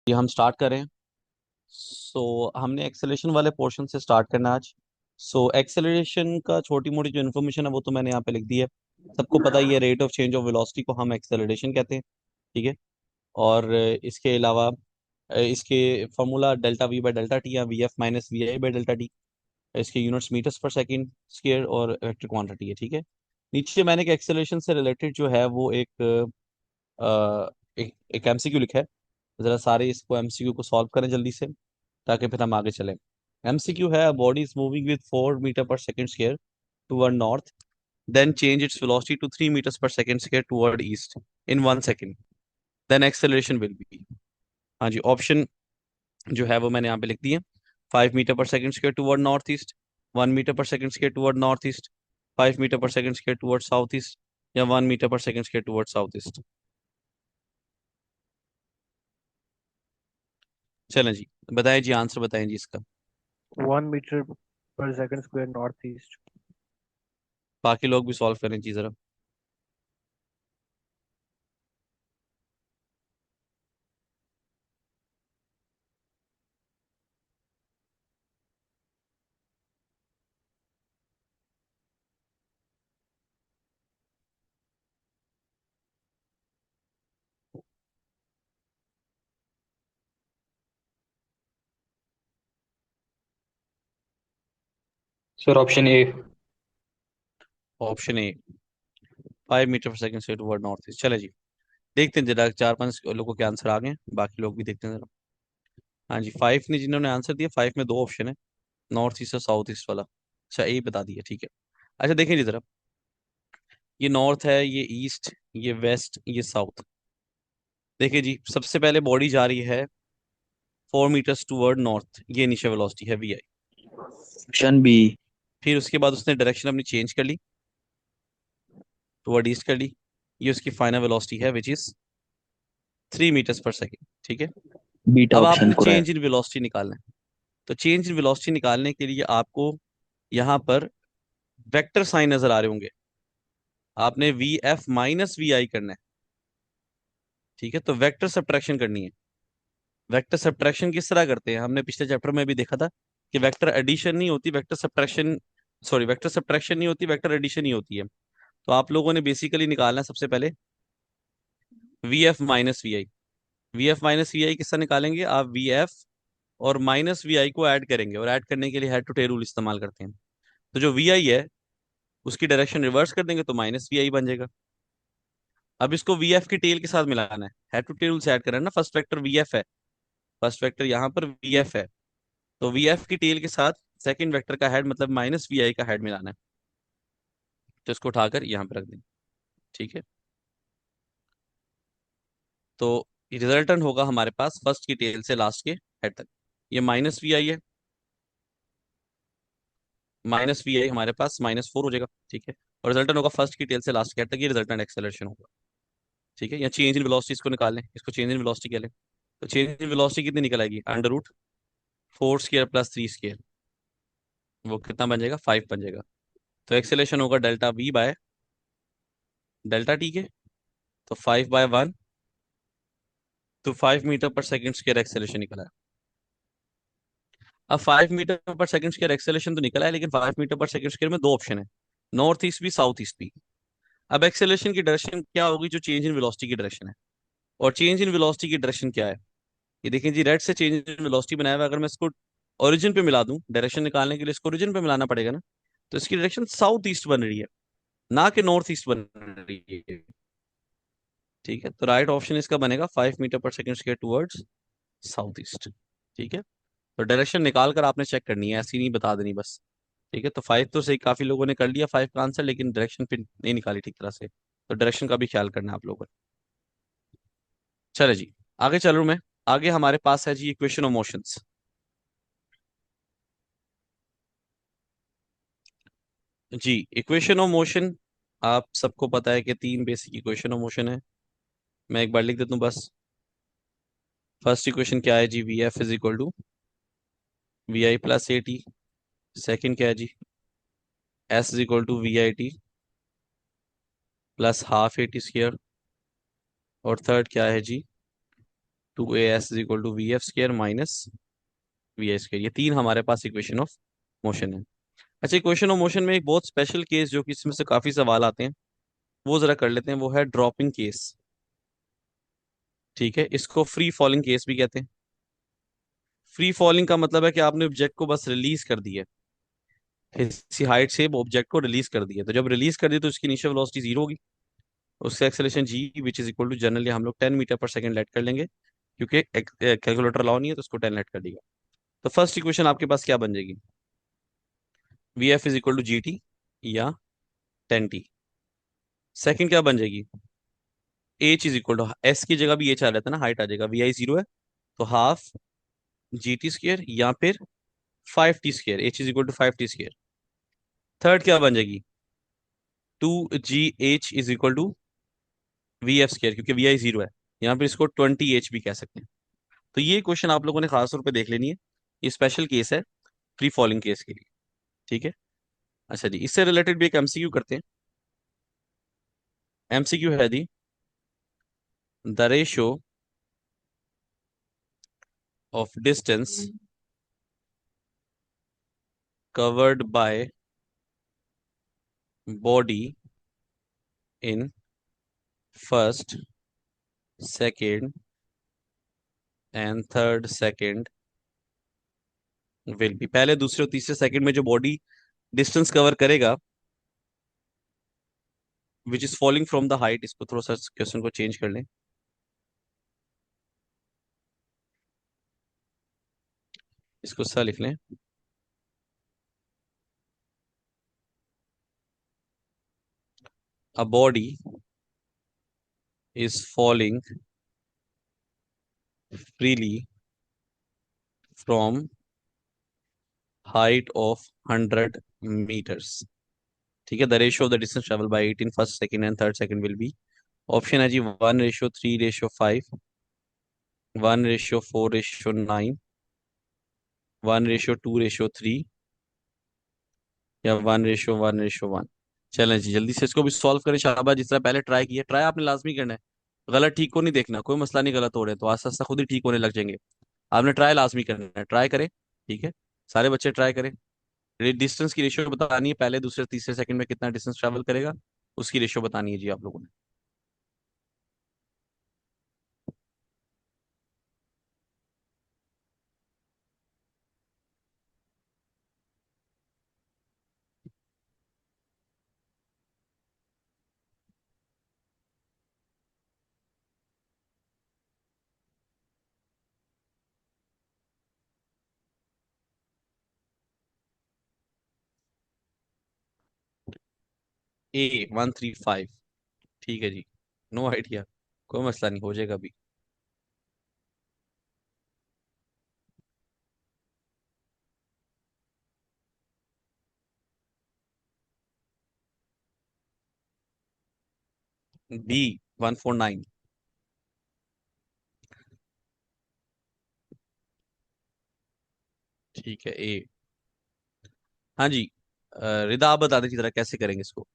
ये हम स्टार्ट करें। हमने एक्सेलरेशन वाले पोर्शन से स्टार्ट करना है आज। एक्सेलरेशन का छोटी मोटी जो इन्फॉर्मेशन है वो तो मैंने यहाँ पे लिख दी है। सबको पता ही है, rate of change of velocity को हम एक्सेलरेशन कहते हैं। ठीक है। और इसके अलावा इसके formula delta V by delta T या V F minus V I by delta T. इसके units metres per second square और वेक्टर क्वांटिटी है। ठीक है। नीचे मैंने एक एक्सेलरेशन से रिलेटेड जो है वो एक एमसीक्यू लिखा है। जरा सारे इसको एमसीक्यू को सॉल्व करें जल्दी से, ताकि फिर हम आगे चलें। एमसीक्यू है, body is moving with 4 metre per second square toward north, then change its velocity to 3 metres per second square toward east in 1 second, then acceleration will be. हाँ जी, ऑप्शन जो है वो मैंने यहाँ पे लिख दिए। 5 metre per second square toward north east, 1 metre per second square toward north east, 5 metre per second square toward south east, या 1 metre per second square toward south east. चलें जी, बताएं जी, आंसर बताएं जी इसका। 1 metre per second square north east. बाकी लोग भी solve करें जी जरा। Sir option A. Option A, 5 metre per second square toward north east. चले जी, देखते हैं जरा, 4-5 लोगों के आंसर आ गए हैं, बाकी लोग भी देखते हैं जरा। हाँ जी, 5 ने जिन्होंने आंसर दिया, 5 में दो ऑप्शन है, नॉर्थ ईस्ट और साउथ ईस्ट वाला। अच्छा, ए बता दिया, ठीक है। अच्छा देखें जी जरा, ये नॉर्थ है, ये ईस्ट, ये वेस्ट, ये साउथ। देखिए जी, सबसे पहले बॉडी जा रही है 4 मीटर्स टूवर्ड नॉर्थ, ये इनिशियल वेलोसिटी है वी आई। Option B. फिर उसके बाद उसने डायरेक्शन अपनी चेंज कर ली, टूवर्ड ईस्ट कर ली। ये उसकी फाइनल वेलोसिटी है विच इज 3 मीटर्स पर सेकेंड। ठीक है। बीटा अब ऑप्शन आपने चेंज करेक्ट। इन वेलोसिटी निकालना है। तो चेंज इन वेलोसिटी निकालने के लिए आपको यहाँ पर वेक्टर साइन नजर आ रहे होंगे। आपने वी एफ माइनस वी आई करना है। ठीक है, तो वेक्टर सब्ट्रैक्शन करनी है। वेक्टर सब्ट्रैक्शन किस तरह करते हैं, हमने पिछले चैप्टर में भी देखा था कि वेक्टर एडिशन नहीं होती, vector subtraction, sorry vector subtraction नहीं होती, वेक्टर एडिशन ही होती है। तो आप लोगों ने बेसिकली निकालना है सबसे पहले V F minus V I. V F minus V I किससे निकालेंगे, आप वी एफ और माइनस वी आई को ऐड करेंगे, और ऐड करने के लिए हेड टू टेल रूल इस्तेमाल करते हैं। तो जो वी आई है उसकी डायरेक्शन रिवर्स कर देंगे तो माइनस वी आई बन जाएगा। अब इसको वी एफ की टेल के साथ मिलाना है, हेड टू टेल रूल से ऐड करना है ना। फर्स्ट वेक्टर वी एफ है, फर्स्ट वेक्टर यहाँ पर वी एफ है, तो वी एफ की टेल के साथ सेकंड वेक्टर का हेड मतलब माइनस वी आई का हेड मिलाना है। तो इसको उठाकर यहाँ पे रख दें। ठीक है। तो रिजल्टेंट होगा हमारे पास फर्स्ट की टेल से लास्ट के हेड तक, ये माइनस वी आई है, माइनस वी आई हमारे पास -4 हो जाएगा। ठीक है। और रिजल्टेंट होगा फर्स्ट की टेल से लास्ट के हेड तक, ये रिजल्टेंट एक्सेलरेशन होगा। ठीक है। या चेंज इन वेलोसिटी इसको निकाल लें, इसको चेंज इन वेलोसिटी कह लें। तो चेंज इन वेलोसिटी कितनी निकल आएगी, √4 स्क्वायर प्लस 3 स्क्वायर, वो कितना बन जाएगा, 5 बन जाएगा। तो एक्सेलरेशन होगा delta we by delta T के, तो 5/1, तो 5 metre per second square acceleration निकला है। अब 5 metre per second square acceleration तो निकला है, लेकिन 5 मीटर पर सेकंड स्क्वायर में दो ऑप्शन है, नॉर्थ ईस्ट भी साउथ ईस्ट भी। अब एक्सेलरेशन की डायरेक्शन क्या होगी, जो चेंज इन वेलोसिटी की डायरेक्शन है। और चेंज इन वेलोसिटी की डायरेक्शन क्या है, ये देखें जी, रेड से चेंज इन वेलोसिटी बनाया हुआ है। अगर मैं इसको ओरिजिन पे मिला दूं, डायरेक्शन निकालने के लिए इसको ओरिजिन पे मिलाना पड़ेगा ना। तो इसकी डायरेक्शन साउथ ईस्ट बन रही है, ना कि नॉर्थ ईस्ट बन रही है। ठीक है। तो राइट ऑप्शन इसका बनेगा 5 metre per second square towards south east. ठीक है। तो डायरेक्शन निकाल कर आपने चेक करनी है, ऐसी नहीं बता देनी बस। ठीक है। तो 5 तो सही, काफी लोगों ने कर लिया 5 का आंसर, लेकिन डायरेक्शन फिर नहीं निकाली ठीक तरह से। तो डायरेक्शन का भी ख्याल करना है आप लोगों को। चले जी, आगे चल रहा हूं मैं। आगे हमारे पास है जी इक्वेशन ऑफ मोशंस। जी, इक्वेशन ऑफ मोशन, आप सबको पता है कि तीन बेसिक इक्वेशन ऑफ मोशन है। मैं एक बार लिख देता हूँ बस। फर्स्ट इक्वेशन क्या है जी, V F is equal to V I plus A T. Second क्या है जी, S is equal to V I T plus half A T square. और थर्ड क्या है जी, 2as is equal to V F square minus V I square. ये तीन हमारे पास इक्वेशन ऑफ मोशन है। अच्छा, इक्वेशन ऑफ मोशन में एक बहुत स्पेशल केस जो कि इसमें से काफी सवाल आते हैं वो जरा कर लेते हैं, वो है ड्रॉपिंग केस। ठीक है, इसको फ्री फॉलिंग केस भी कहते हैं। फ्री फॉलिंग का मतलब है कि आपने ऑब्जेक्ट को बस रिलीज कर दिया, किसी हाइट से ऑब्जेक्ट को रिलीज कर दिया, तो जब रिलीज कर दिया तो उसकी इनिशियल वेलोसिटी जीरो होगी, उससे acceleration G which is equal to generally हम लोग 10 मीटर पर सेकंड लेट कर लेंगे, क्योंकि कैलकुलेटर अलाउ नहीं है तो उसको 10 लेट कर देगा। तो फर्स्ट इक्वेशन आपके पास क्या बन जाएगी? V F is equal to G T या 10 टी। सेकंड क्या बन जाएगी? H is equal to S की जगह भी एच आ जाता है ना, हाइट आ जाएगा, वी आई जीरो है तो हाफ जी टी स्क्र या फिर 5 T square, H is equal to 5 T square. Third क्या बन जाएगी? 2 GH is equal to V F square, क्योंकि वी आई जीरो है, यहाँ पर इसको 20H भी कह सकते हैं। तो ये क्वेश्चन आप लोगों ने खास तौर पे देख लेनी है, ये स्पेशल केस है फ्री फॉलिंग केस के लिए। ठीक है। अच्छा जी, इससे रिलेटेड भी एक एमसीक्यू करते हैं। एमसीक्यू है दी, the ratio of distance covered by body in first, second and third second will be. पहले, दूसरे और तीसरे सेकंड में जो बॉडी डिस्टेंस कवर करेगा which is falling from the height, इसको थोड़ा सा क्वेश्चन को चेंज कर लें, इसको सा लिख लें। A body is falling freely from height of 100 meters। ठीक है, the ratio of the distance travel by it in first, second and third second will B. Option है जी 1:3:5, 1:4:9, 1:2:3 या 1:1:1। चलें जी, जल्दी से इसको भी सॉल्व करें शाबाश, जिस तरह पहले ट्राई किया, ट्राई आपने लाजमी करना है, गलत ठीक को नहीं देखना, कोई मसला नहीं, गलत हो रहे हैं तो आस्ता आस्ता खुद ही ठीक होने लग जाएंगे। आपने ट्राई लाजमी करना है, ट्राई करें। ठीक है, सारे बच्चे ट्राई करें। डिस्टेंस की रेशियो बतानी है, पहले दूसरे तीसरे सेकंड में कितना डिस्टेंस ट्रैवल करेगा, उसकी रेशियो बतानी है जी आप लोगों ने। A135। ठीक है जी, नो आइडिया, कोई मसला नहीं, हो जाएगा अभी। B149। ठीक है, ए। हाँ जी, रिदा आप बता दीजिए जरा कैसे करेंगे इसको,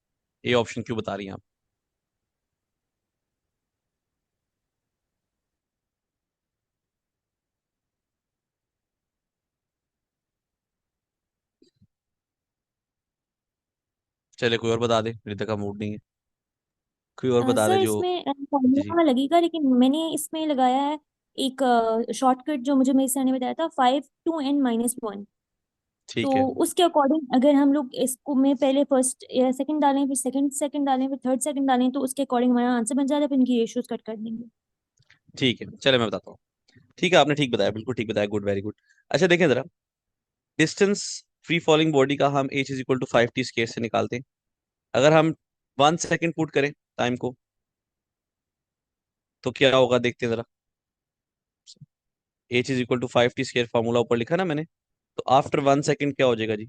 ए ऑप्शन क्यों बता रही हैं आप? चले कोई और बता दे, रिदा का मूड नहीं है, कोई और बता दे सर जो। इसमें जी जी। फॉर्मूला लगेगा, लेकिन मैंने इसमें लगाया है एक शॉर्टकट जो मुझे मेरे सर ने बताया था, 5 2n-1। तो ठीक है। उसके अकॉर्डिंग अगर हम लोग इसको में पहले फर्स्ट या सेकंड डालें, फिर सेकंड सेकंड डालें, फिर थर्ड सेकंड डालें, तो उसके अकॉर्डिंग हमारा आंसर बन जाता है, फिर इनकी रेशियोज कट कर देंगे। ठीक है, चले मैं बताता हूँ। ठीक है, आपने ठीक बताया, बिल्कुल ठीक बताया, गुड, वेरी गुड। अच्छा देखें जरा, डिस्टेंस फ्री फॉलिंग बॉडी का हम H is equal to 5 T square से निकालते हैं। अगर हम 1 सेकंड पुट करें टाइम को, तो क्या होगा देखते हैं जरा। H is equal to 5 T square, formula ऊपर लिखा ना मैंने, तो आफ्टर 1 सेकंड क्या हो जाएगा जी?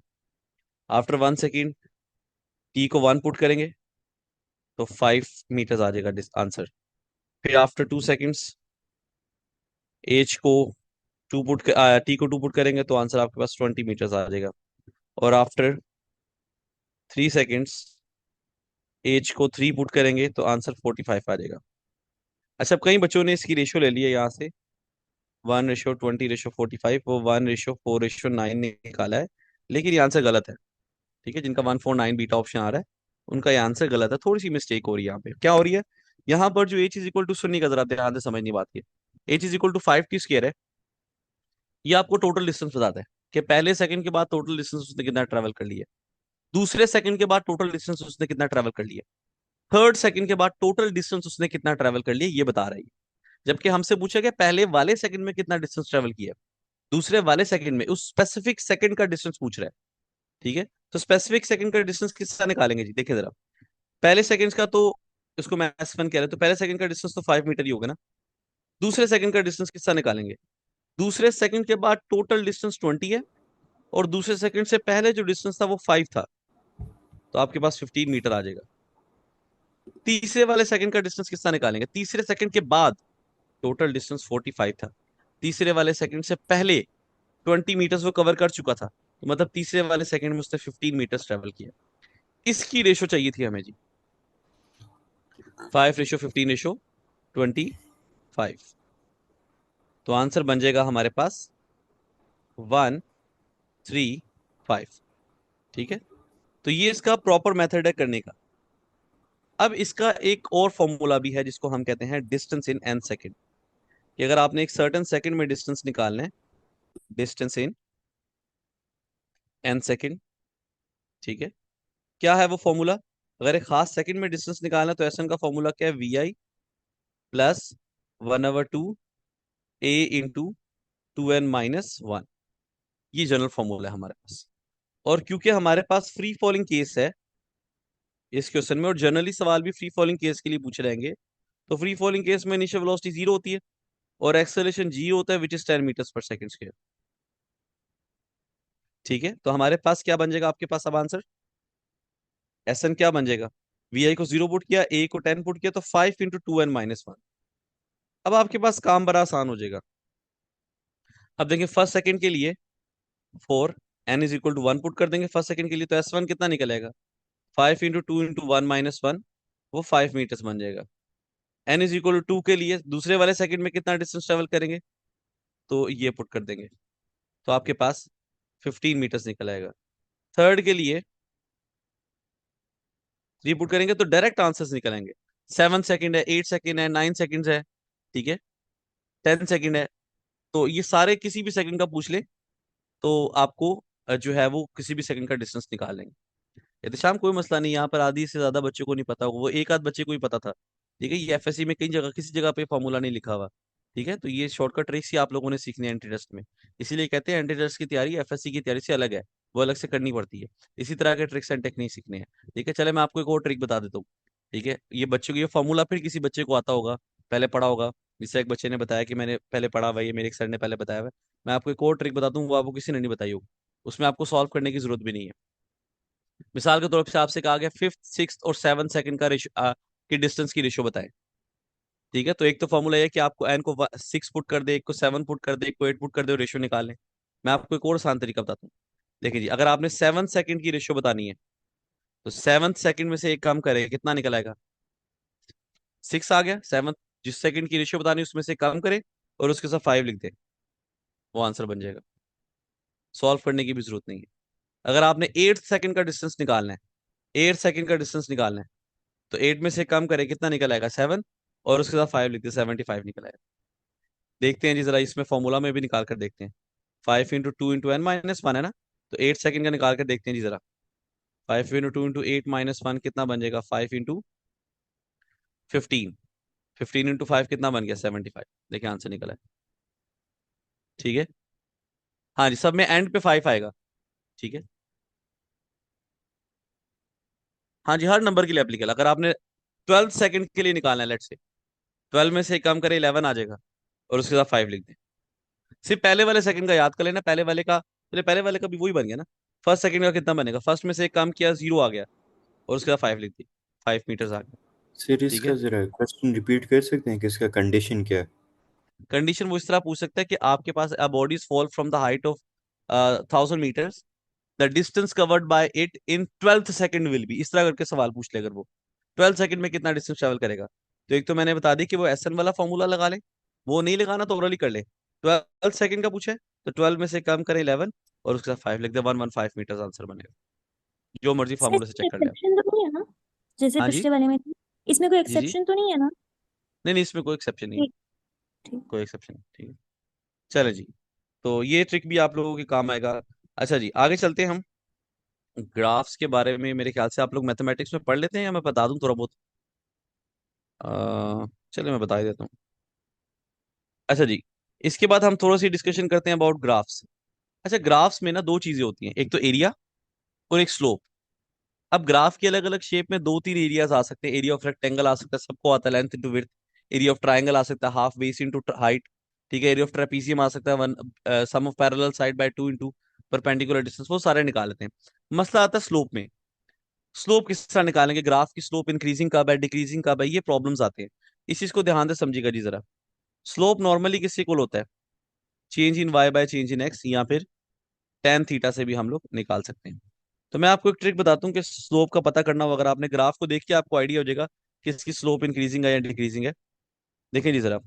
आफ्टर 1 सेकंड टी को 1 पुट करेंगे तो 5 मीटर्स आ जाएगा आंसर। फिर आफ्टर 2 सेकंड्स एच को टी को 2 पुट करेंगे तो आंसर आपके पास 20 मीटर्स आ जाएगा। और आफ्टर 3 सेकंड्स एच को 3 पुट करेंगे तो आंसर 45 आ जाएगा। अच्छा, अब कई बच्चों ने इसकी रेशियो ले ली है यहाँ से, 1:20:45, वो 1:4:9 निकाला है, लेकिन ये आंसर गलत है। ठीक है, जिनका 149 बीटा ऑप्शन आ रहा है उनका ये आंसर गलत है। थोड़ी सी मिस्टेक हो रही है यहाँ पे। क्या हो रही है? यहाँ पर जो एच इज इक्वल टू, सुननी का जरा ध्यान से समझनी बात है, H is equal to 5t² है। ये आपको टोटल डिस्टेंस बताता है कि पहले सेकंड के बाद टोटल डिस्टेंस उसने कितना ट्रेवल कर लिया, दूसरे सेकंड के बाद टोटल डिस्टेंस उसने कितना ट्रेवल कर लिया, थर्ड सेकंड के बाद टोटल डिस्टेंस उसने कितना ट्रेवल कर लिया, ये बता रही है। जबकि हमसे पूछा गया पहले वाले सेकंड में कितना डिस्टेंस ट्रेवल किया, दूसरे वाले सेकंड में, उस स्पेसिफिक सेकंड का डिस्टेंस पूछ रहा है। ठीक है, तो स्पेसिफिक सेकंड का डिस्टेंस किससे निकालेंगे जी? देखिए जरा, पहले सेकंड का तो इसको मैं S1 कह रहे हैं, तो पहले सेकंड का डिस्टेंस तो 5 मीटर ही होगा ना। दूसरे सेकंड का डिस्टेंस किससे निकालेंगे? दूसरे सेकंड के बाद टोटल डिस्टेंस 20 है, और दूसरे सेकंड से पहले जो डिस्टेंस था वो 5 था, तो आपके पास 15 मीटर आ जाएगा। तीसरे वाले सेकंड का डिस्टेंस किससे निकालेंगे? तीसरे सेकंड के बाद टोटल डिस्टेंस 45 था, तीसरे वाले सेकंड से पहले 20 मीटर्स वो कवर कर चुका था, तो मतलब तीसरे वाले सेकंड में उसने 15 मीटर्स ट्रेवल किया। इसकी रेशो चाहिए थी हमें जी, 5:15:25। तो आंसर बन जाएगा हमारे पास 1:3:5। ठीक है, तो ये इसका प्रॉपर मेथड है करने का। अब इसका एक और फॉर्मूला भी है जिसको हम कहते हैं डिस्टेंस इन n सेकंड, कि अगर आपने एक सर्टेन सेकंड में डिस्टेंस निकालना है, डिस्टेंस इन n सेकंड, ठीक है, क्या है वो फॉर्मूला? अगर एक खास सेकंड में डिस्टेंस निकालना है तो SN का फॉर्मूला क्या है? VI plus 1/2 A into 2n-1। ये जनरल फॉर्मूला है हमारे पास। और क्योंकि हमारे पास फ्री फॉलिंग केस है इस क्वेश्चन में, और जनरली सवाल भी फ्री फॉलिंग केस के लिए पूछे रहेंगे, तो फ्री फॉलिंग केस में इनिशियल वेलोसिटी 0 होती है और एक्सेलरेशन g होता है, which is 10 metres per second square. ठीक है, तो हमारे पास क्या बन जाएगा आपके पास अब आंसर? SN क्या बन जाएगा? VI को 0 पुट किया, A को 10 पुट किया, तो 5 × 2n-1। अब आपके पास काम बड़ा आसान हो जाएगा। अब देखिए फर्स्ट सेकंड के लिए 4, n is equal to 1 put कर देंगे फर्स्ट सेकंड के लिए, तो S1 कितना निकलेगा? 5 × 2 × 1-1, वो 5 मीटर्स बन जाएगा। n इज इक्वल टू 2 के लिए दूसरे वाले सेकंड में कितना डिस्टेंस ट्रेवल करेंगे, तो ये पुट कर देंगे, तो आपके पास 15 मीटर्स निकल आएगा। थर्ड के लिए 3 पुट करेंगे तो डायरेक्ट आंसर्स निकलेंगे। 7 सेकंड है, 8 सेकंड है, 9 सेकंड है, ठीक है, 10 सेकंड है, तो ये सारे किसी भी सेकंड का पूछ ले तो आपको जो है वो किसी भी सेकंड का डिस्टेंस निकाल लेंगे। एहतशाम कोई मसला नहीं, यहाँ पर आधी से ज्यादा बच्चों को नहीं पता होगा, वो एक आध बच्चे को ही पता था। ठीक है, ये FSC में कई जगह किसी जगह पे फॉर्मूला नहीं लिखा हुआ। ठीक है, तो ये शॉर्टकट ट्रिक्स ही आप लोगों ने सीखनी है एंटी ट्रस्ट में। इसीलिए कहते हैं एंटी ट्रस्ट की तैयारी FSC की तैयारी से अलग है, वो अलग से करनी पड़ती है। इसी तरह के ट्रिक्स एंड टेक्निक सीखने हैं। ठीक है, चले मैं आपको एक और ट्रिक बता देता हूँ। ठीक है, ये बच्चों को ये फॉर्मूला फिर किसी बच्चे को आता होगा, पहले पढ़ा होगा, जिससे एक बच्चे ने बताया कि मैंने पहले पढ़ा हुआ है, ये मेरे एक सर ने पहले बताया हुआ है। मैं आपको एक और ट्रिक बताता हूँ, वो आपको किसी ने नहीं बताई होगी, उसमें आपको सॉल्व करने की जरूरत भी नहीं है। मिसाल के तौर पे आपसे कहा गया 5th 6th और 7th सेकंड का रेशो की डिस्टेंस की रेशो बताएं। ठीक है, तो एक तो फॉर्मूला है कि आपको n को 6 पुट कर दे, एक को 7 पुट कर दे, एक को 8 पुट कर दे और रेशो निकाल लें। मैं आपको एक और आसान तरीका बताता हूँ। देखिए जी, अगर आपने 7th सेकंड की रेशो बतानी है तो 7th सेकंड में से एक कम करें, कितना निकल आएगा? 6 आ गया। 7th जिस सेकंड की रेशो बतानी है उसमें से कम करें और उसके साथ 5 लिख दें, वो आंसर बन जाएगा। सॉल्व करने की भी जरूरत नहीं है। अगर आपने 8th सेकंड का डिस्टेंस निकालना है, 8 सेकंड का डिस्टेंस निकालना है, तो 8 में से कम करें, कितना निकल आएगा? 7, और उसके साथ 5 लिखते हैं, 75 निकल आएगा। देखते हैं जी जरा, इसमें फॉर्मूला में भी निकाल कर देखते हैं। 5 × 2 × n-1 है ना, तो 8 सेकंड का निकाल कर देखते हैं जी जरा। 5 × 2 × 8 - 1 कितना बन जाएगा? 5 × 15, 15 × 5 कितना बन गया? 75। देखिए आंसर निकला है। ठीक है, हाँ जी, सब में एंड पे 5 आएगा। ठीक है, हाँ जी, हर नंबर के लिए एप्लीकेबल। अगर आपने 12 सेकंड के लिए निकालना है, लेट से 12 में से कम करे 11 आ जाएगा, और उसके साथ 5 लिख दें। सिर्फ पहले वाले सेकंड का याद कर लेना, पहले वाले का, चलिए पहले वाले का भी वही बन गया ना। फर्स्ट सेकंड का कितना बनेगा? फर्स्ट में से एक कम किया, 0 आ गया, और उसके बाद 5 लिख दी, 5 मीटर्स आ गया। सर ठीक इसका है, जरा क्वेश्चन रिपीट कर सकते हैं कि इसका कंडीशन क्या है? कंडीशन वो इस तरह पूछ सकता है कि आपके पास a bodies fall from the height of 1000 metres, the distance covered by it in 12th second will be, इस तरह करके सवाल पूछ ले अगर वो 12 सेकंड में कितना डिस्टेंस ट्रेवल करेगा। तो एक तो मैंने बता दी कि वो SN वाला फॉर्मूला लगा ले, वो नहीं लगाना तो ओरली कर ले। 12 सेकंड का पूछा है, तो 12 में से कम करें 11 और उसके साथ 5 लिख दे, 115 मीटर आंसर बनेगा। जो मर्जी सर फार्मूले से इसमें चेक कर ले आप। एक्सेप्शन तो नहीं है ना, जैसे हाँ जी। पिछले वाले में थी? इसमें कोई जी जी। एक्सेप्शन तो नहीं है ना? नहीं नहीं, इसमें कोई एक्सेप्शन नहीं है। ठीक। ठीक। कोई एक्सेप्शन नहीं, ठीक है। चले जी, तो ये ट्रिक भी आप लोगों के काम आएगा। अच्छा जी, आगे चलते हैं हम। ग्राफ्स के बारे में मेरे ख्याल से आप लोग मैथमेटिक्स में पढ़ लेते हैं, या मैं बता दूं थोड़ा बहुत? चलिए मैं बता ही देता हूँ। अच्छा जी, इसके बाद हम थोड़ा सी डिस्कशन करते हैं अबाउट ग्राफ्स। अच्छा, ग्राफ्स में ना दो चीजें होती हैं, एक तो एरिया और एक स्लोप। अब ग्राफ के अलग अलग शेप में दो तीन एरियाज आ सकते हैं। एरिया ऑफ रेक्टेंगल आ सकता है, सबको आता है, length into width. Area of triangle आ सकता है, हाफ बेस इंटू हाइट। ठीक है। एरिया ऑफ ट्रेपीजियम आ सकता है, one sum of parallel side by two into perpendicular distance. वो सारे निकाल लेते हैं। मसला आता है स्लोप में। स्लोप किस तरह निकालेंगे, ग्राफ की स्लोप इंक्रीजिंग कब है, डिक्रीजिंग कब है, ये प्रॉब्लम्स आते हैं। इस चीज को ध्यान से समझिएगा जी जरा। स्लोप नॉर्मली किससे इक्वल होता है? Change in Y by change in X, या फिर टेन थीटा से भी हम लोग निकाल सकते हैं। तो मैं आपको एक ट्रिक बताता हूँ कि स्लोप का पता करना हो। अगर आपने ग्राफ को देख के आपको आइडिया हो जाएगा कि इसकी स्लोप इंक्रीजिंग है या डिक्रीजिंग है। देखें जी जरा,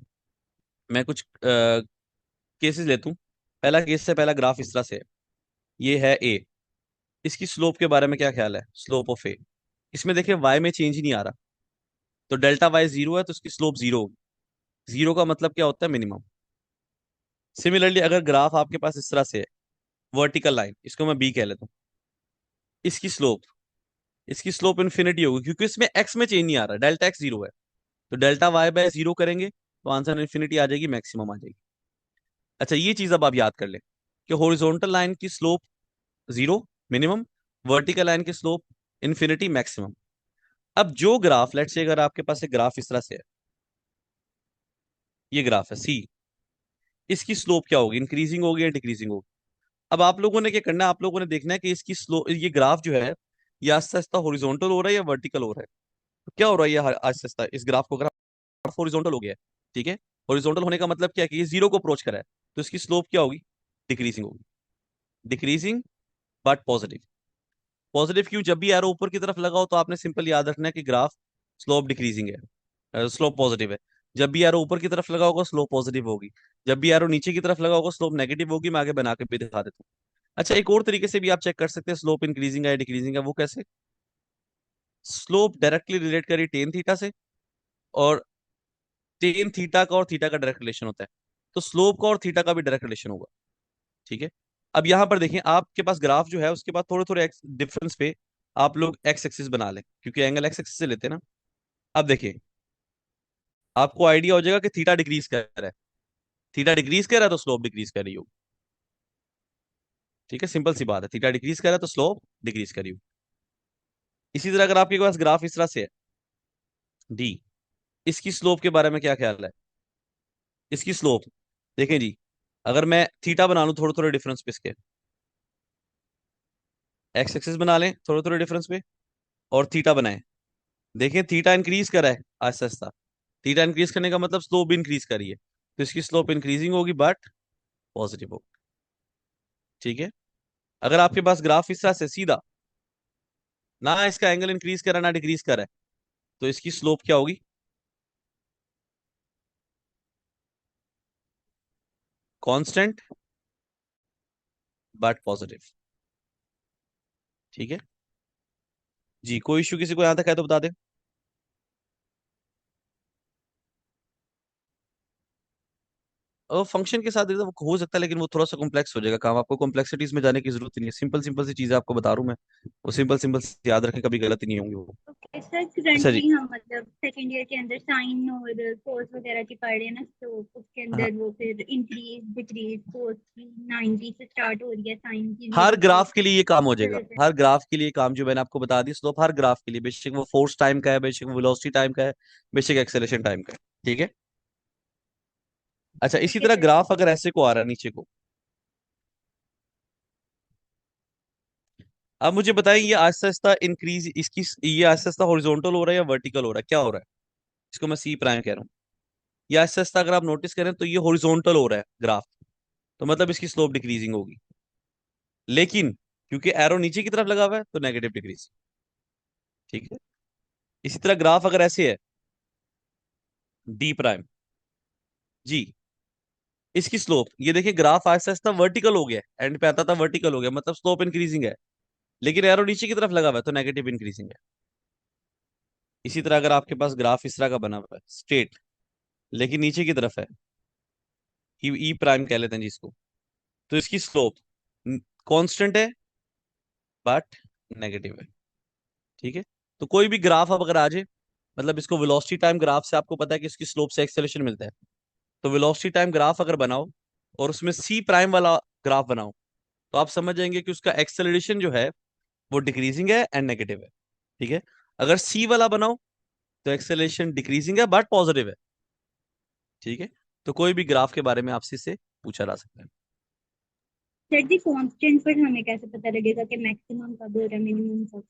मैं कुछ केसेस लेता हूँ। पहला केस से पहला ग्राफ इस तरह से है। ये है ए। इसकी स्लोप के बारे में क्या ख्याल है? स्लोप ऑफ ए, इसमें देखिए वाई में चेंज ही नहीं आ रहा, तो डेल्टा वाई जीरो है, तो इसकी स्लोप जीरो होगी। जीरो का मतलब क्या होता है? मिनिमम। सिमिलरली अगर ग्राफ आपके पास इस तरह से है, वर्टिकल लाइन, इसको मैं बी कह लेता हूँ, इसकी स्लोप इन्फिनिटी होगी, क्योंकि इसमें एक्स में चेंज नहीं आ रहा, डेल्टा एक्स जीरो है। तो डेल्टा वाई बाय जीरो करेंगे तो आंसर इन्फिनिटी आ जाएगी, मैक्सिमम आ जाएगी। अच्छा, ये चीज अब आप याद कर लें कि हॉरिजॉन्टल लाइन की slope zero minimum, vertical line की स्लोप इन्फिनिटी मैक्सिमम। अब जो ग्राफ, लेट्स से अगर आपके पास एक ग्राफ इस तरह से है, ये ग्राफ है सी, इसकी स्लोप क्या होगी? इंक्रीजिंग होगी या डिक्रीजिंग होगी? अब आप लोगों ने क्या करना है, आप लोगों ने देखना है कि इसकी स्लो ये ग्राफ जो है, ये आस्ता आस्ता हॉरिजॉन्टल हो रहा है या वर्टिकल हो रहा है? तो क्या हो रहा है ये आस्ता आस्ता इस ग्राफ को? ग्राफ हॉरिजॉन्टल हो गया है, ठीक है। हॉरिजॉन्टल होने का मतलब क्या है कि ये जीरो को अप्रोच करा है, तो इसकी स्लोप क्या होगी? डिक्रीजिंग होगी। Decreasing but positive. पॉजिटिव क्यों? जब भी एरो ऊपर की तरफ लगाओ तो आपने सिंपल याद रखना है कि ग्राफ स्लोप डिक्रीजिंग है, स्लोप पॉजिटिव है। जब भी एरो ऊपर की तरफ लगा होगा स्लोप पॉजिटिव होगी। जब भी एरो नीचे की तरफ लगा होगा स्लोप नेगेटिव होगी। मैं आगे बना के भी दिखा देता हूँ। अच्छा, एक और तरीके से भी आप चेक कर सकते हैं स्लोप इंक्रीजिंग है या डिक्रीजिंग है। वो कैसे? स्लोप डायरेक्टली रिलेट करी टेन थीटा से, और टेन थीटा का और थीटा का डायरेक्ट रिलेशन होता है, तो स्लोप का और थीटा का भी डायरेक्ट रिलेशन होगा। ठीक है। अब यहां पर देखें, आपके पास ग्राफ जो है उसके बाद थोड़े थोड़े डिफरेंस पे आप लोग एक्स एक्सिस बना लें, क्योंकि एंगल एक्स एक्सिस से लेते हैं ना। अब देखिए, आपको आइडिया हो जाएगा कि थीटा डिक्रीज कर रहा है। थीटा डिक्रीज कर रहा है तो स्लोप डिक्रीज कर रही होगी। ठीक है, सिंपल सी बात है, थीटा डिक्रीज कर रहा है तो स्लोप डिक्रीज कर रही होगी। इसी तरह अगर आपके पास ग्राफ इस तरह से है डी, इसकी स्लोप के बारे में क्या ख्याल है? इसकी स्लोप देखें जी, अगर मैं थीटा बना लूं थोड़े थोड़े डिफरेंस पे इसके, एक्स एक्सिस बना लें थोड़े थोड़े डिफरेंस पे, और थीटा बनाएं। देखें थीटा इंक्रीज कर रहा है आहिस्ता आहिस्ता। थीटा इंक्रीज करने का मतलब स्लोप भी इंक्रीज कर रही है, तो इसकी स्लोप इंक्रीजिंग होगी बट पॉजिटिव होगी। ठीक है। अगर आपके पास ग्राफ इस तरह से सीधा, ना इसका एंगल इंक्रीज कर रहा है ना डिक्रीज कर रहा है, तो इसकी स्लोप क्या होगी? Constant but positive. ठीक है जी। कोई इशू किसी को यहां तक है तो बता दे। और फंक्शन के साथ एकदम हो सकता है, लेकिन वो थोड़ा सा कॉम्प्लेक्स हो जाएगा काम। आपको कॉम्प्लेक्सिटीज में जाने की जरूरत नहीं है, सिंपल सिंपल सी चीजें आपको बता रहा हूँ मैं। वो सिंपल सिंपल याद रखें, कभी गलती नहीं होंगी वो। ओके सर, अच्छा जी। करंटली हम मतलब सेकेंड ईयर के अंदर साइन और कोस वगैरह की पढ़ रहे हैं ना, तो उसके हाँ, अंदर वो फिर इंक्रीज डिक्रीज कोस की 90 से स्टार्ट हो रही है, साइन की हर 0 से ग्राफ के लिए ये काम हो इस जाएगा। तरह से। हर ग्राफ के लिए काम जो मैंने आपको बता दी स्लोप, हर ग्राफ के लिए, बेशक वो फोर्स टाइम का है, बेशक वो वेलोसिटी टाइम का है, बेशक एक्सेलरेशन टाइम का है। ठीक है। अच्छा, इसी ओके तरह सर। ग्राफ अगर ऐसे को आ रहा है नीचे को, अब मुझे बताएं ये आहिस्ता आहिस्ता इंक्रीज, इसकी ये आहिस्ता आहिस्ता हॉरिजॉन्टल हो रहा है या वर्टिकल हो रहा है? क्या हो रहा है? इसको मैं सी प्राइम कह रहा हूँ। ये आहिस्ता आहिस्ता अगर आप नोटिस करें तो ये हॉरिजॉन्टल हो रहा है ग्राफ, तो मतलब इसकी स्लोप डिक्रीजिंग होगी। लेकिन क्योंकि एरो नीचे की तरफ लगा हुआ है तो नेगेटिव डिक्रीज। ठीक है। इसी तरह ग्राफ अगर ऐसे है डी प्राइम जी, इसकी स्लोप, ये देखिए ग्राफ आहिस्ता आहिस्ता वर्टिकल हो गया, एंड पे आता था वर्टिकल हो गया, मतलब स्लोप इंक्रीजिंग है, लेकिन एरो नीचे की तरफ लगा हुआ है तो नेगेटिव इंक्रीजिंग है। इसी तरह अगर आपके पास ग्राफ इस तरह का बना हुआ है स्ट्रेट, लेकिन नीचे की तरफ है, ई प्राइम कह लेते हैं जिसको, तो इसकी स्लोप कांस्टेंट है बट नेगेटिव है। ठीक है, तो कोई भी ग्राफ अब अगर आ जाए, मतलब इसको वेलोसिटी टाइम ग्राफ से आपको पता है कि इसकी स्लोप से एक्सेलरेशन मिलता है, तो वेलोसिटी टाइम ग्राफ अगर बनाओ और उसमें सी प्राइम वाला ग्राफ बनाओ, तो आप समझ जाएंगे कि उसका एक्सेलरेशन जो है वो डिक्रीजिंग है एंड नेगेटिव है। ठीक है, अगर सी वाला बनाओ तो एक्सेलरेशन डिक्रीजिंग है बट पॉजिटिव है। ठीक है, तो कोई भी ग्राफ के बारे में आपसे इससे पूछा जा सकता है। सर जी कांस्टेंट पर हमें कैसे पता लगेगा कि मैक्सिमम कब हो रहा है मिनिमम कब?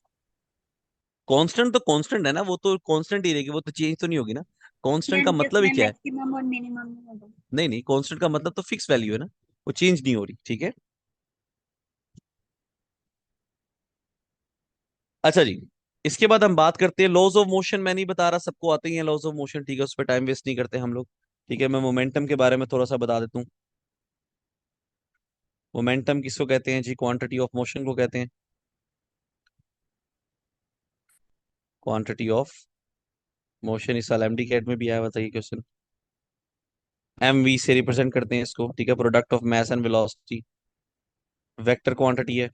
कांस्टेंट तो कांस्टेंट है ना, वो तो कांस्टेंट ही रहेगी, वो तो चेंज तो नहीं होगी ना। कांस्टेंट का यानी कि मतलब ही उसमें क्या है? मैक्सिमम और मिनिमम नहीं होगा? नहीं नहीं, कांस्टेंट का मतलब तो फिक्स वैल्यू है ना, वो चेंज नहीं हो रही। ठीक है, अच्छा जी, इसके बाद हम बात करते हैं लॉज ऑफ मोशन। मैं नहीं बता रहा, सबको आते ही हैं लॉज ऑफ मोशन, ठीक है, उस पर टाइम वेस्ट नहीं करते हम लोग। ठीक है, मैं मोमेंटम के बारे में थोड़ा सा बता देता हूँ। मोमेंटम किसको कहते हैं जी? क्वांटिटी ऑफ मोशन को कहते हैं। क्वांटिटी ऑफ मोशन इस साल एमडी कैट में भी आया हुआ था ये क्वेश्चन। एमवी से रिप्रेजेंट करते हैं इसको। ठीक है, product of mass and velocity, vector quantity है।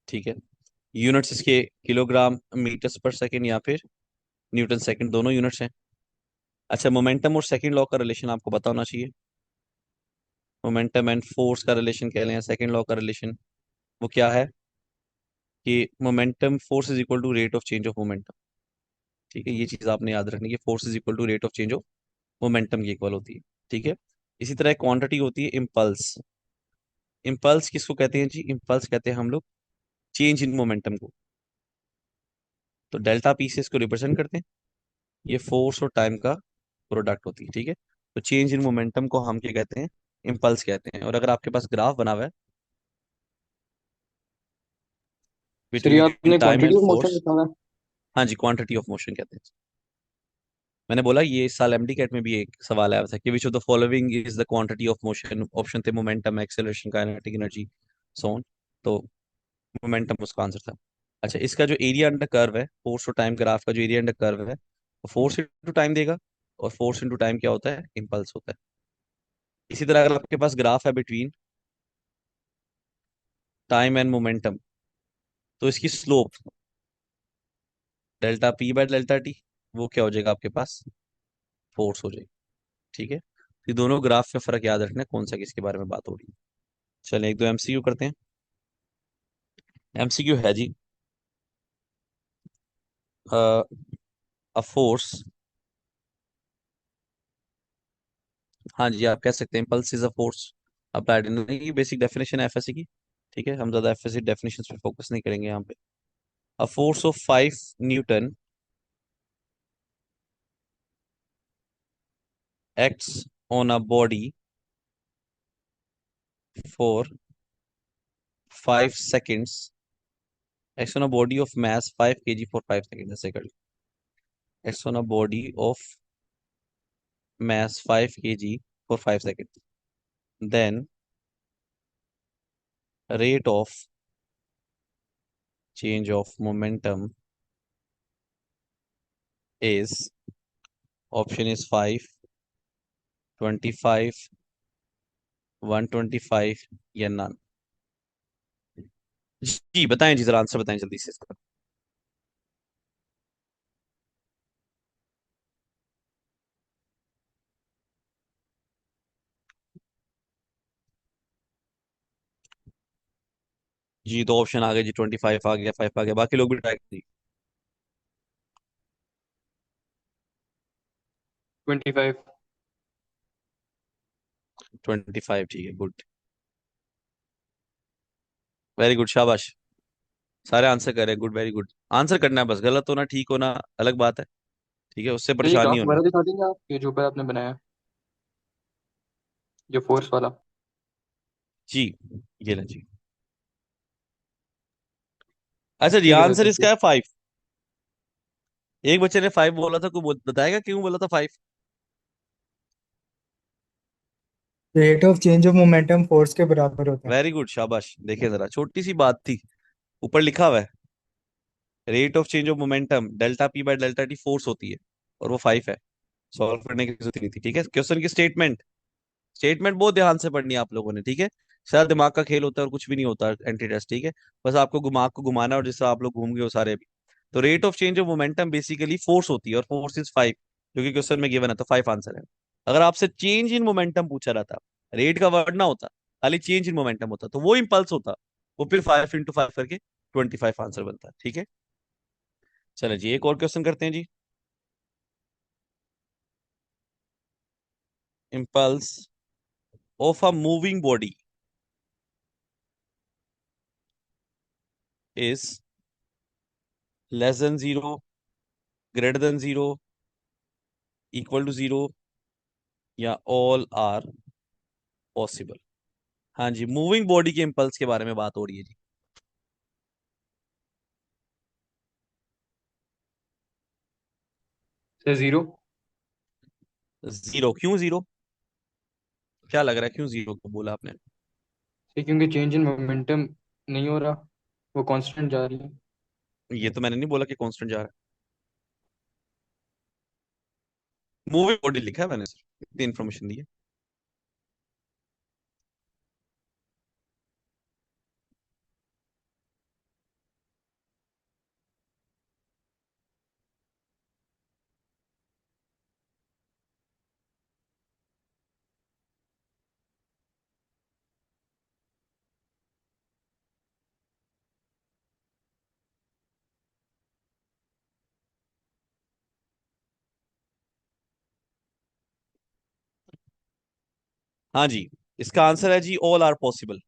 ठीक है, यूनिट्स इसके किलोग्राम मीटर्स पर सेकंड या फिर न्यूटन सेकंड, दोनों यूनिट्स हैं। अच्छा, मोमेंटम और सेकंड लॉ का रिलेशन आपको पता होना चाहिए। मोमेंटम एंड फोर्स का रिलेशन कह लें, सेकंड लॉ का रिलेशन वो क्या है कि momentum force is equal to rate of change of momentum. ठीक है, ये चीज आपने याद रखनी है, force is equal to rate of change of momentum की इक्वल होती है। ठीक है, इसी तरह क्वांटिटी होती है इम्पल्स। इम्पल्स किसको कहते हैं जी? इम्पल्स कहते हैं हम लोग चेंज इन मोमेंटम को। तो डेल्टा पी से इसको रिप्रेजेंट करते हैं, ये फोर्स और टाइम का प्रोडक्ट होती है। ठीक है, तो चेंज इन मोमेंटम को हम क्या कहते हैं? इम्पल्स कहते हैं। और अगर आपके पास ग्राफ बना हुआ है सर ये बिटवीन आपने time quantity end of motion force, लिखा हुआ है? हाँ जी, क्वांटिटी ऑफ मोशन कहते हैं। मैंने बोला ये इस साल एमडी कैट में भी एक सवाल आया था कि which of the following is the quantity of motion. Option थे momentum, acceleration, kinetic energy, so on. तो मोमेंटम उसका आंसर था। अच्छा, इसका जो एरिया अंडर कर्व है, फोर्स और टाइम ग्राफ का जो एरिया अंडर कर्व है, वो फोर्स इंटू टाइम देगा, और फोर्स इंटू टाइम क्या होता है? इम्पल्स होता है। इसी तरह अगर आपके पास ग्राफ है बिटवीन टाइम एंड मोमेंटम, तो इसकी slope delta P by delta T, वो क्या हो जाएगा आपके पास? फोर्स हो जाएगी। ठीक है, ये दोनों ग्राफ में फर्क याद रखना है, कौन सा किसके बारे में बात हो रही है। चलिए एक दो एमसीक्यू करते हैं। एमसीक्यू है जी, अ फोर्स, हाँ जी आप कह सकते हैं pulse is a force applied in, ये बेसिक डेफिनेशन है एफएससी की। ठीक है, हम ज्यादा एफएससी डेफिनेशन पे फोकस नहीं करेंगे यहाँ पे। A force of 5 Newton acts on a body for 5 seconds, acts on a body of mass 5 kg for 5 seconds, ऐसे कर, acts on a body of mass 5 kg for 5 seconds, then rate of change of momentum is, option is 5, 25, 125 या none। जी बताएं जी, जरा answer बताएं जल्दी से इसका। जी दो ऑप्शन आ गए जी, 25 आ गया, 5 आ गया, बाकी लोग भी ट्राई करिए। 25। 25, ठीक है, गुड, वेरी गुड, शाबाश। सारे आंसर कर रहे हैं, गुड, वेरी गुड। आंसर करना है बस, गलत होना ठीक होना अलग बात है। ठीक है, उससे तो ये परेशान ग्राफ नहीं होना। दोबारा दिखा देंगे आप, ये जो ऊपर आपने बनाया, जो फोर्स वाला? जी ये लें जी। अच्छा जी, ठीक है सर, आंसर थैंक इसका यू। है 5। एक बच्चे ने 5 बोला था, कोई बताएगा क्यों बोला था 5? Rate of change of momentum force के बराबर होता है। वेरी गुड, शाबाश। देखिए जरा, छोटी सी बात थी, ऊपर लिखा हुआ है rate of change of momentum delta P by delta T force होती है, और वो 5 है। सॉल्व करने की जरूरत नहीं थी। ठीक है, क्वेश्चन की स्टेटमेंट, स्टेटमेंट बहुत ध्यान से पढ़नी है आप लोगों ने। ठीक है, सारा दिमाग का खेल होता है और कुछ भी नहीं होता एंटी टेस्ट। ठीक है, बस आपको दिमाग को घुमाना है, और जिससे आप लोग घूम गए वो सारे भी। तो rate of change of momentum basically force होती है, और फोर्स इज 5, जो कि क्वेश्चन में गिवन है, तो 5 आंसर है। अगर आपसे चेंज इन मोमेंटम पूछा रहता, रेट का वर्ड ना होता, खाली चेंज इन मोमेंटम होता, तो वो इम्पल्स होता, वो फिर 5 × 5 करके 25 आंसर बनता है। ठीक है, चलो जी एक और क्वेश्चन करते हैं जी। Impulse of a moving body is less than zero, greater than zero, equal to zero, या ऑल आर पॉसिबल। हाँ जी, मूविंग बॉडी के इम्पल्स के बारे में बात हो रही है जी। Sir zero. जीरो क्यों? जीरो क्या लग रहा है, क्यों जीरो को बोला आपने? सर क्योंकि चेंज इन मोमेंटम नहीं हो रहा, वो कांस्टेंट जा रही है। ये तो मैंने नहीं बोला कि कांस्टेंट जा रहा है, मूविंग बॉडी लिखा है मैंने, सिर्फ इतनी इन्फॉर्मेशन दी है। हाँ जी, इसका आंसर है जी ऑल आर पॉसिबल।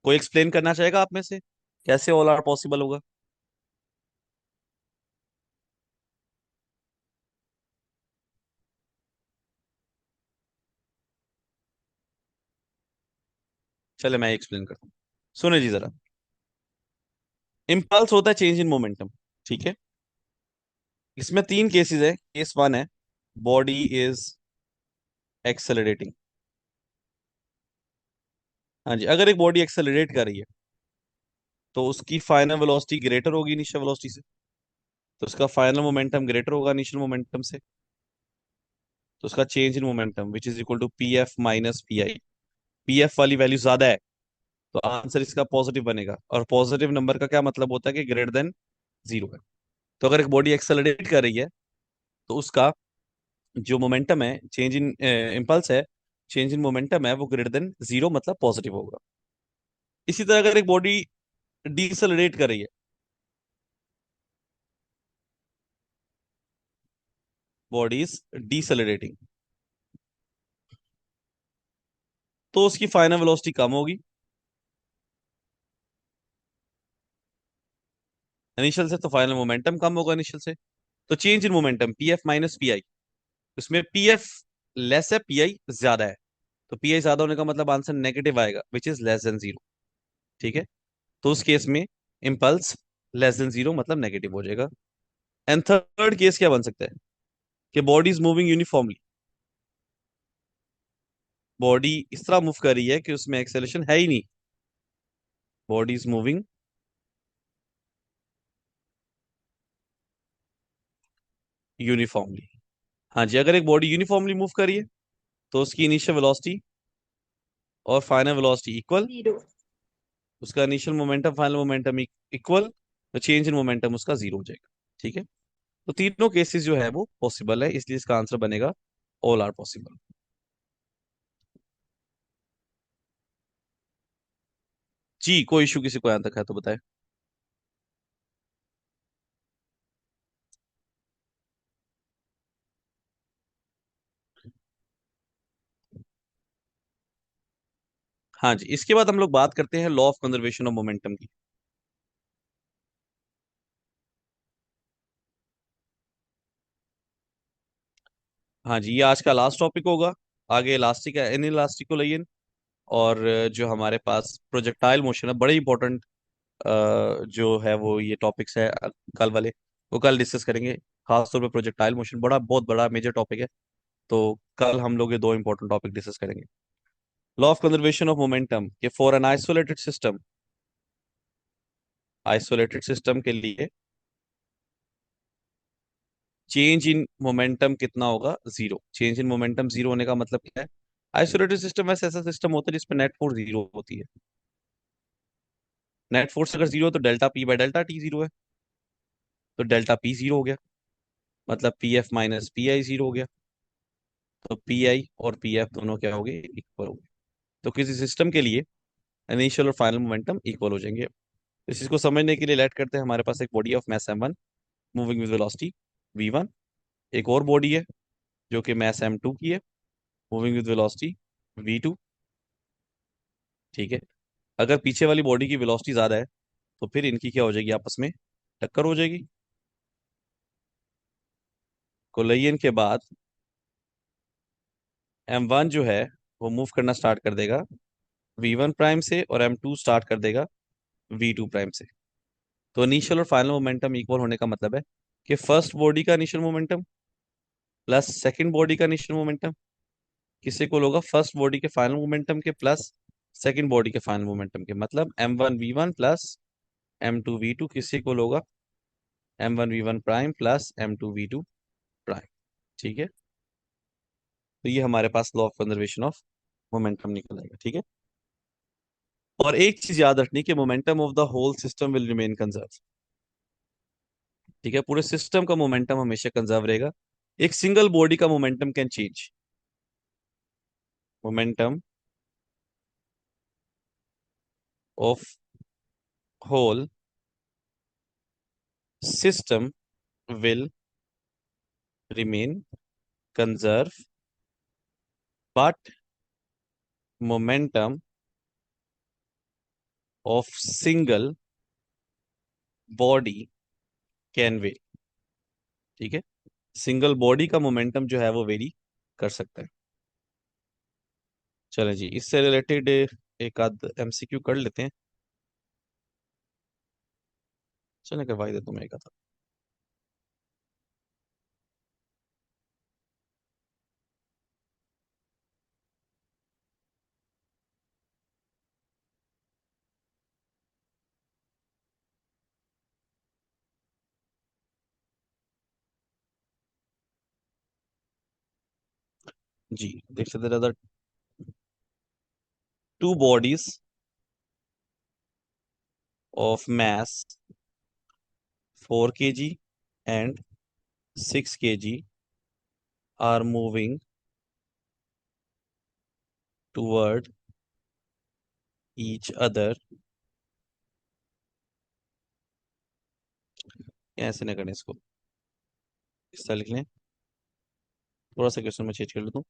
कोई एक्सप्लेन करना चाहेगा आप में से, कैसे ऑल आर पॉसिबल होगा? चले मैं एक्सप्लेन करता हूँ, सुने जी जरा। इम्पल्स होता है चेंज इन मोमेंटम। ठीक है, इसमें 3 केसेस है। केस 1 है बॉडी इज एक्सेलरेटिंग। हाँ जी, अगर एक बॉडी एक्सेलरेट कर रही है तो उसकी फाइनल वेलोसिटी ग्रेटर होगी इनिशियल वेलोसिटी से, तो उसका फाइनल मोमेंटम ग्रेटर होगा इनिशियल मोमेंटम से, तो उसका change in momentum which is equal to P F minus P I. P F वाली वैल्यू ज्यादा है, तो आंसर इसका पॉजिटिव बनेगा, और पॉजिटिव नंबर का क्या मतलब होता है कि ग्रेटर देन जीरो है। तो अगर एक बॉडी एक्सेलरेट कर रही है तो उसका जो मोमेंटम है, चेंज इन इम्पल्स है, चेंज इन मोमेंटम है, वो ग्रेटर देन जीरो मतलब पॉजिटिव होगा। इसी तरह अगर एक बॉडी डीसेलरेट कर रही है, बॉडी इज डीसेलरेटिंग, तो उसकी फाइनल वेलोसिटी कम होगी इनिशियल से, तो फाइनल मोमेंटम कम होगा इनिशियल से। तो change in momentum P F minus P आई, उसमें पी एफ लेस है, पी आई ज्यादा है, तो पी आई ज्यादा होने का मतलब आंसर नेगेटिव आएगा which is less than zero. ठीक है, तो उस केस में इम्पल्स लेस देन जीरो मतलब नेगेटिव हो जाएगा। एंड थर्ड केस क्या बन सकता है कि body is moving uniformly, body इस तरह मूव कर रही है कि उसमें एक्सेलेरेशन है ही नहीं, बॉडी इज मूविंग यूनिफॉर्मली। हाँ जी, अगर एक बॉडी यूनिफॉर्मली मूव कर रही है तो उसकी इनिशियल वेलोसिटी और फाइनल वेलोसिटी इक्वल, जीरो। उसका initial momentum final momentum equal, तो चेंज इन मोमेंटम उसका जीरो हो जाएगा। ठीक है, तो तीनों केसेस जो है वो पॉसिबल है, इसलिए इसका आंसर बनेगा ऑल आर पॉसिबल। जी कोई इशू किसी को यहाँ तक है तो बताए। हाँ जी, इसके बाद हम लोग बात करते हैं law of conservation of momentum की। हाँ जी, ये आज का लास्ट टॉपिक होगा। आगे इलास्टिक है, इन इलास्टिक को लाइए। और जो हमारे पास प्रोजेक्टाइल मोशन है, बड़े इंपॉर्टेंट जो है वो ये टॉपिक्स है कल वाले, वो कल डिस्कस करेंगे। खासतौर पे प्रोजेक्टाइल मोशन बड़ा बहुत बड़ा मेजर टॉपिक है, तो कल हम लोग ये 2 इंपॉर्टेंट टॉपिक डिस्कस करेंगे। Law of conservation of momentum के फॉर एन आइसोलेटेड सिस्टम के लिए चेंज इन मोमेंटम कितना होगा? Zero. Change in momentum zero होने का मतलब क्या है? आइसोलेटेड सिस्टम ऐसा ऐसा सिस्टम होता है जिसपे नेट फोर्स जीरो होती है। नेट फोर्स अगर जीरो है तो delta P by delta T zero है, तो डेल्टा पी जीरो हो गया, मतलब पी एफ माइनस पी आई जीरो हो गया। तो पी आई और पी एफ दोनों क्या हो गए? इक्वल हो गए। तो किसी सिस्टम के लिए इनिशियल और फाइनल मोमेंटम इक्वल हो जाएंगे। इस चीज को समझने के लिए लेट करते हैं, हमारे पास एक body of mass m1 moving with velocity v1, एक और बॉडी है जो कि मास m2 की है मूविंग विद वेलोसिटी v2। ठीक है, अगर पीछे वाली बॉडी की वेलोसिटी ज्यादा है तो फिर इनकी क्या हो जाएगी? आपस में टक्कर हो जाएगी। कोलिजन के बाद m1 जो है वो मूव करना स्टार्ट कर देगा v1 प्राइम से, और m2 स्टार्ट कर देगा v2 प्राइम से। तो इनिशियल और फाइनल मोमेंटम इक्वल होने का मतलब है कि फर्स्ट बॉडी का initial momentum plus second body का इनिशियल मोमेंटम किस इक्वल होगा? फर्स्ट बॉडी के फाइनल मोमेंटम के प्लस सेकंड बॉडी के फाइनल मोमेंटम के। मतलब m1v1 प्लस m2v2 किस इक्वल होगा? m1v1 prime plus m2v2 prime. ठीक है, तो ये हमारे पास law of conservation of momentum निकल आएगा। ठीक है, और एक चीज याद रखनी कि momentum of the whole system will remain conserve. ठीक है, पूरे सिस्टम का मोमेंटम हमेशा कंजर्व रहेगा। एक सिंगल बॉडी का momentum can change. Momentum of whole system will remain conserve, but momentum of single body can vary. ठीक है, सिंगल बॉडी का मोमेंटम जो है वो वेरी कर सकता है। चलें जी, इससे रिलेटेड एक आध एमसीक्यू कर लेते हैं। चलें, करवाई देता हूँ मैं एक आध। जी देख सकते हैं, two bodies of mass 4 kg and 6 kg are moving toward each other। ऐसे ना करें इसको, इस तरह लिख लें। थोड़ा सा क्वेश्चन में चेंज कर लेता हूँ।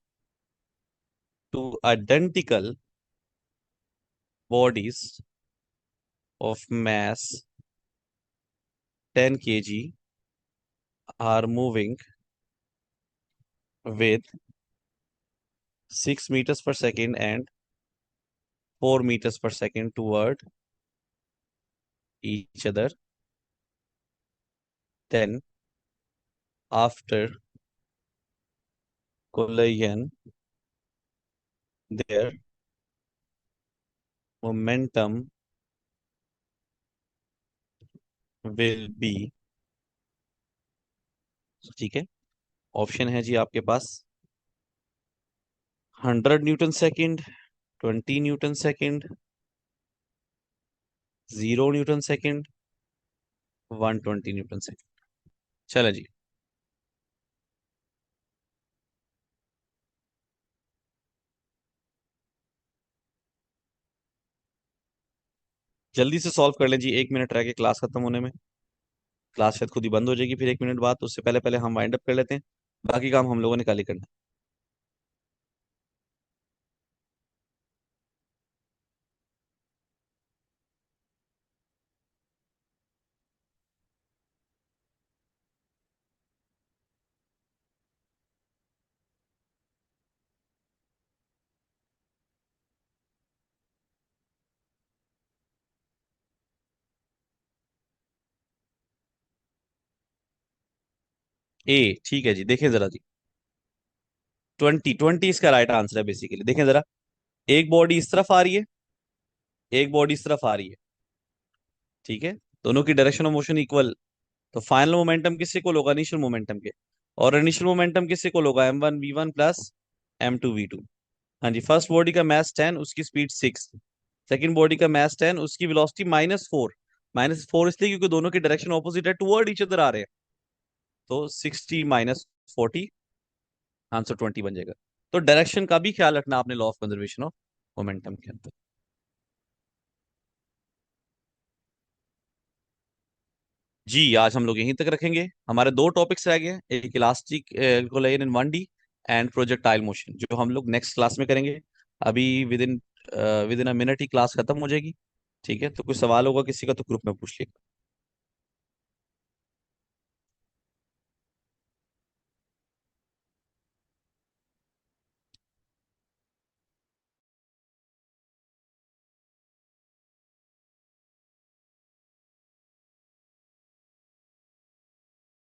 Two identical bodies of mass 10 kg are moving with 6 meters per second and 4 meters per second toward each other, then after collision their momentum will be। ठीक है, ऑप्शन है जी आपके पास 100 Newton second, 20 Newton second, 0 Newton second, 120 Newton second. चलो जी, जल्दी से solve कर लें जी, 1 minute रह के क्लास खत्म होने में। क्लास शायद खुद ही बंद हो जाएगी फिर 1 मिनट बाद, तो उससे पहले पहले हम वाइंड अप कर लेते हैं। बाकी काम हम लोगों ने कल ही करना है। ए ठीक है जी, देखें जरा जी, 20 20 इसका राइट आंसर है बेसिकली। देखें जरा, एक बॉडी इस तरफ आ रही है, एक बॉडी इस तरफ आ रही है, ठीक है, दोनों की डायरेक्शन ऑफ मोशन इक्वल, तो फाइनल मोमेंटम किससे इक्वल होगा? इनिशियल मोमेंटम के। और इनिशियल मोमेंटम किससे इक्वल होगा? m1v1 plus m2v2। हाँ जी, फर्स्ट बॉडी का मास 10, उसकी स्पीड 6, सेकंड बॉडी का मास 10, उसकी वेलोसिटी -4। -4 इसलिए क्योंकि दोनों की डायरेक्शन ऑपोजिट है, टुवर्ड ईच अदर आ रहे हैं, तो 60 -40, आंसर 20 बन जाएगा। तो डायरेक्शन का भी ख्याल रखना आपने law of conservation of momentum के अंदर। जी, आज हम लोग यहीं तक रखेंगे। हमारे दो टॉपिक्स रह गए हैं, एक elastic collagen in 1D and projectile motion, जो हम लोग नेक्स्ट क्लास में करेंगे। अभी with in a minute he class खत्म हो जाएगी, ठीक है। तो कोई सवाल होगा किसी का तो ग्रुप में पूछ लिएगा।